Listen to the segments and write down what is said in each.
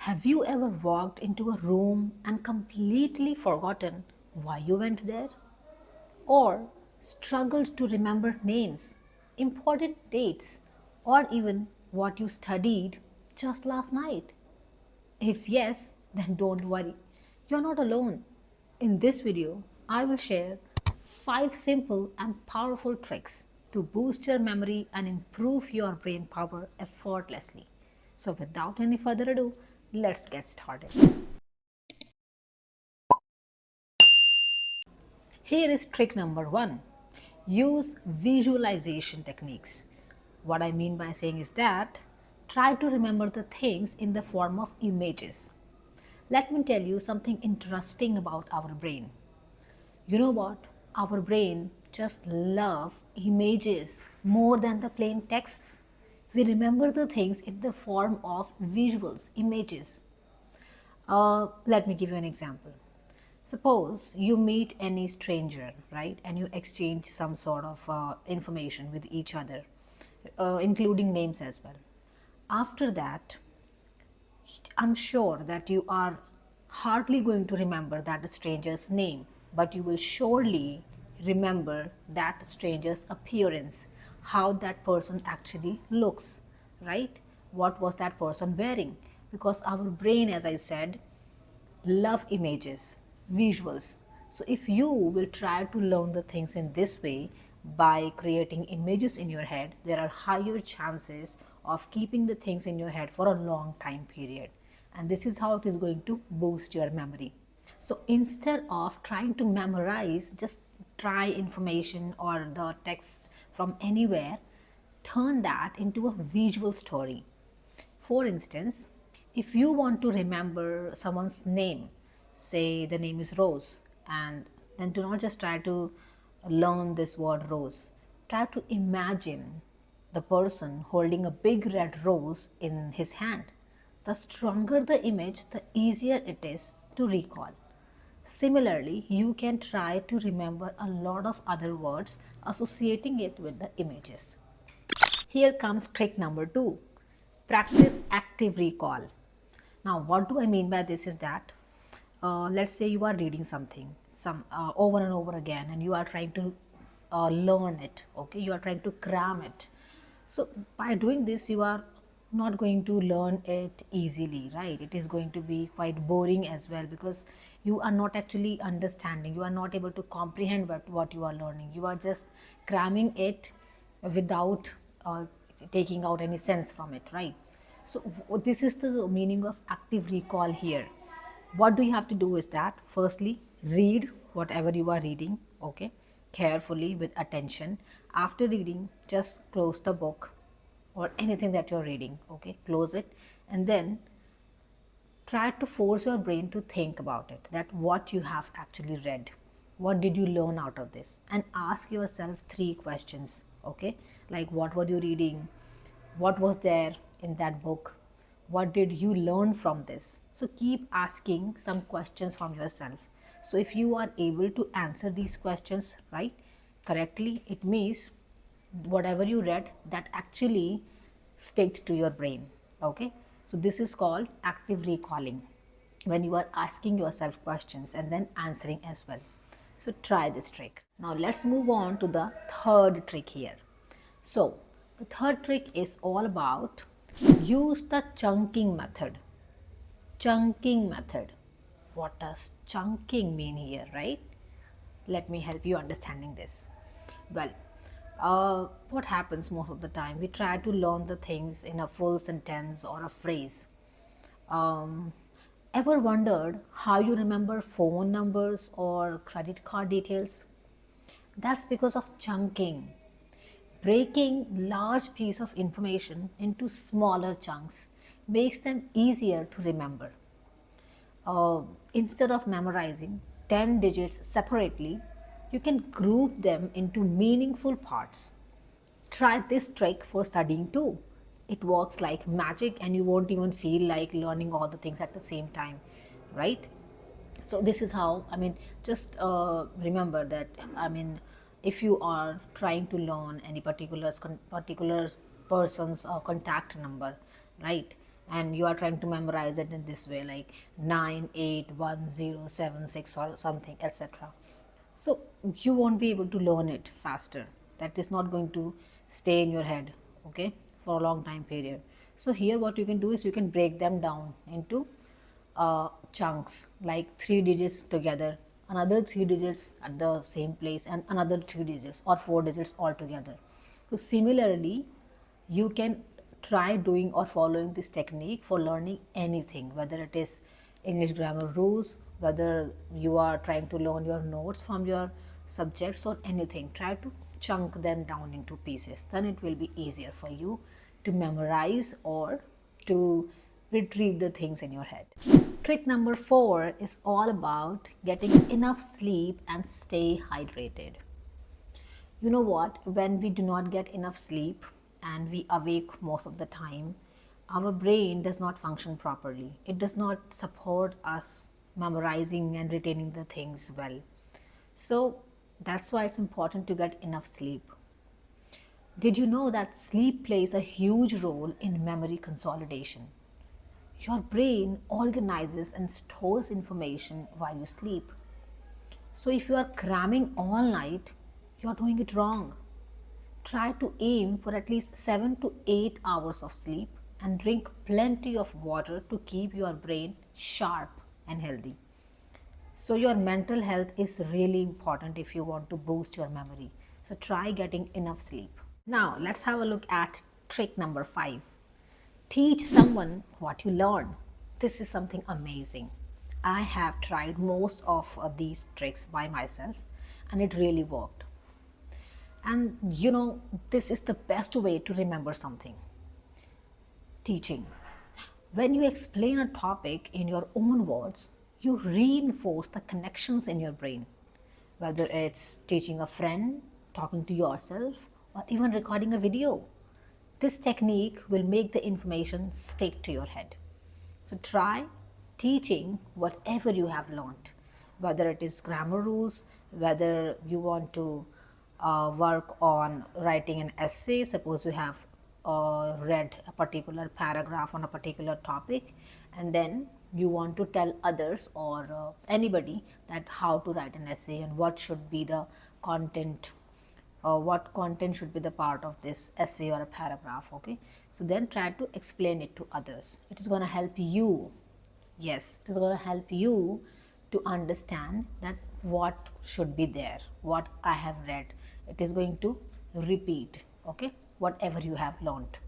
Have you ever walked into a room and completely forgotten why you went there? Or struggled to remember names, important dates, or even what you studied just last night? If yes, then don't worry. You're not alone. In this video, I will share 5 simple and powerful tricks to boost your memory and improve your brain power effortlessly. So without any further ado, let's get started. Here is trick number 1. Use visualization techniques. What I mean by saying is that try to remember the things in the form of images. Let me tell you something interesting about our brain. You know what? Our brain just love images more than the plain texts. We remember the things in the form of visuals, images. Let me give you an example. Suppose you meet any stranger, right, and you exchange some sort of information with each other, including names as well. After that, I'm sure that you are hardly going to remember that stranger's name, but you will surely remember that stranger's appearance, how that person actually looks, right? What was that person wearing? Because our brain, as I said, love images, visuals. So if you will try to learn the things in this way by creating images in your head, there are higher chances of keeping the things in your head for a long time period. And this is how it is going to boost your memory. So instead of trying to memorize, just try information or the text from anywhere, turn that into a visual story. For instance, if you want to remember someone's name, say the name is Rose, and then do not just try to learn this word rose. Try to imagine the person holding a big red rose in his hand. The stronger the image, the easier it is to recall. Similarly, you can try to remember a lot of other words associating it with the images. Here comes trick number 2. Practice active recall. Now, what do I mean by this is that let's say you are reading something over and over again, and you are trying to learn it. Okay, you are trying to cram it. So by doing this, you are not going to learn it easily, right? It is going to be quite boring as well, because you are not actually understanding, you are not able to comprehend what you are learning. You are just cramming it without taking out any sense from it, right? So this is the meaning of active recall here. What do you have to do is that firstly, read whatever you are reading, okay, carefully with attention. After reading, just close the book or anything that you're reading, okay, close it, and then try to force your brain to think about it, that what you have actually read, what did you learn out of this, and ask yourself 3 questions, okay, like what were you reading, what was there in that book, what did you learn from this. So keep asking some questions from yourself. So if you are able to answer these questions right correctly, it means whatever you read, that actually stick to your brain. Okay, so this is called active recalling, when you are asking yourself questions and then answering as well. So try this trick. Now let's move on to the third trick here. So the third trick is all about use the chunking method. Chunking method. What does chunking mean here, right? Let me help you understanding this. Well, what happens most of the time, we try to learn the things in a full sentence or a phrase. Um, Ever wondered how you remember phone numbers or credit card details? That's because of chunking. Breaking large piece of information into smaller chunks makes them easier to remember. Instead of memorizing 10 digits separately, you can group them into meaningful parts. Try this trick for studying too. It works like magic, and you won't even feel like learning all the things at the same time, right? So this is how, I mean, just remember that, I mean, if you are trying to learn any particular person's contact number, right, and you are trying to memorize it in this way, like 981076 or something, etc. So you won't be able to learn it faster. That is not going to stay in your head, okay, for a long time period. So here what you can do is you can break them down into chunks, like 3 digits together, another 3 digits at the same place, and another 3 digits or 4 digits all together. So similarly, you can try doing or following this technique for learning anything, whether it is English grammar rules, whether you are trying to learn your notes from your subjects or anything. Try to chunk them down into pieces, then it will be easier for you to memorize or to retrieve the things in your head. Trick number 4 is all about getting enough sleep and stay hydrated. You know what, when we do not get enough sleep and we awake most of the time, our brain does not function properly. It does not support us memorizing and retaining the things well. So that's why it's important to get enough sleep. Did you know that sleep plays a huge role in memory consolidation? Your brain organizes and stores information while you sleep. So if you are cramming all night, you're doing it wrong. Try to aim for at least 7 to 8 hours of sleep and drink plenty of water to keep your brain sharp and healthy. So your mental health is really important if you want to boost your memory. So try getting enough sleep. Now let's have a look at trick number 5. Teach someone what you learn. This is something amazing. I have tried most of these tricks by myself and it really worked. And you know, this is the best way to remember something. Teaching. When you explain a topic in your own words, you reinforce the connections in your brain. Whether it's teaching a friend, talking to yourself, or even recording a video. This technique will make the information stick to your head. So try teaching whatever you have learned, whether it is grammar rules, whether you want to work on writing an essay. Suppose you have read a particular paragraph on a particular topic, and then you want to tell others or anybody that how to write an essay and what should be the content, what content should be the part of this essay or a paragraph. Okay, so then try to explain it to others. It is going to help you. Yes, it is going to help you to understand that what should be there, what I have read. It is going to repeat, okay, whatever you have learned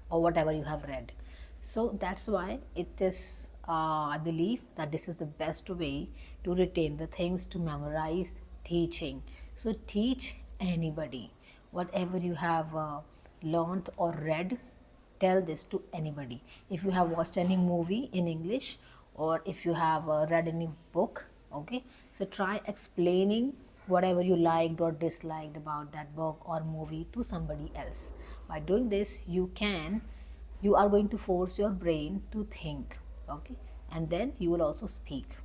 or whatever you have read. So that's why it is, I believe that this is the best way to retain the things, to memorize teaching. So teach anybody. Whatever you have learned or read, tell this to anybody. If you have watched any movie in English or if you have read any book, okay, so try explaining whatever you liked or disliked about that book or movie to somebody else. By doing this, you are going to force your brain to think, okay, and then you will also speak.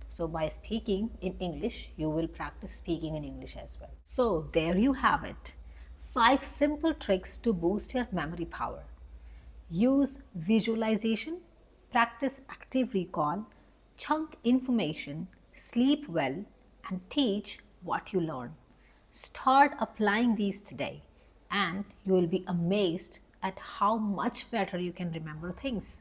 So by speaking in English, you will practice speaking in English as well. So there you have it. 5 simple tricks to boost your memory power. Use visualization, practice active recall, chunk information, sleep well, and teach what you learn. Start applying these today and you will be amazed at how much better you can remember things.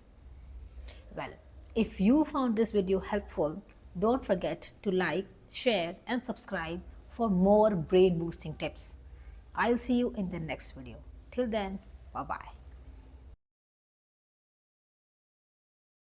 Well, if you found this video helpful, don't forget to like, share and subscribe for more brain boosting tips. I'll see you in the next video. Till then, bye-bye.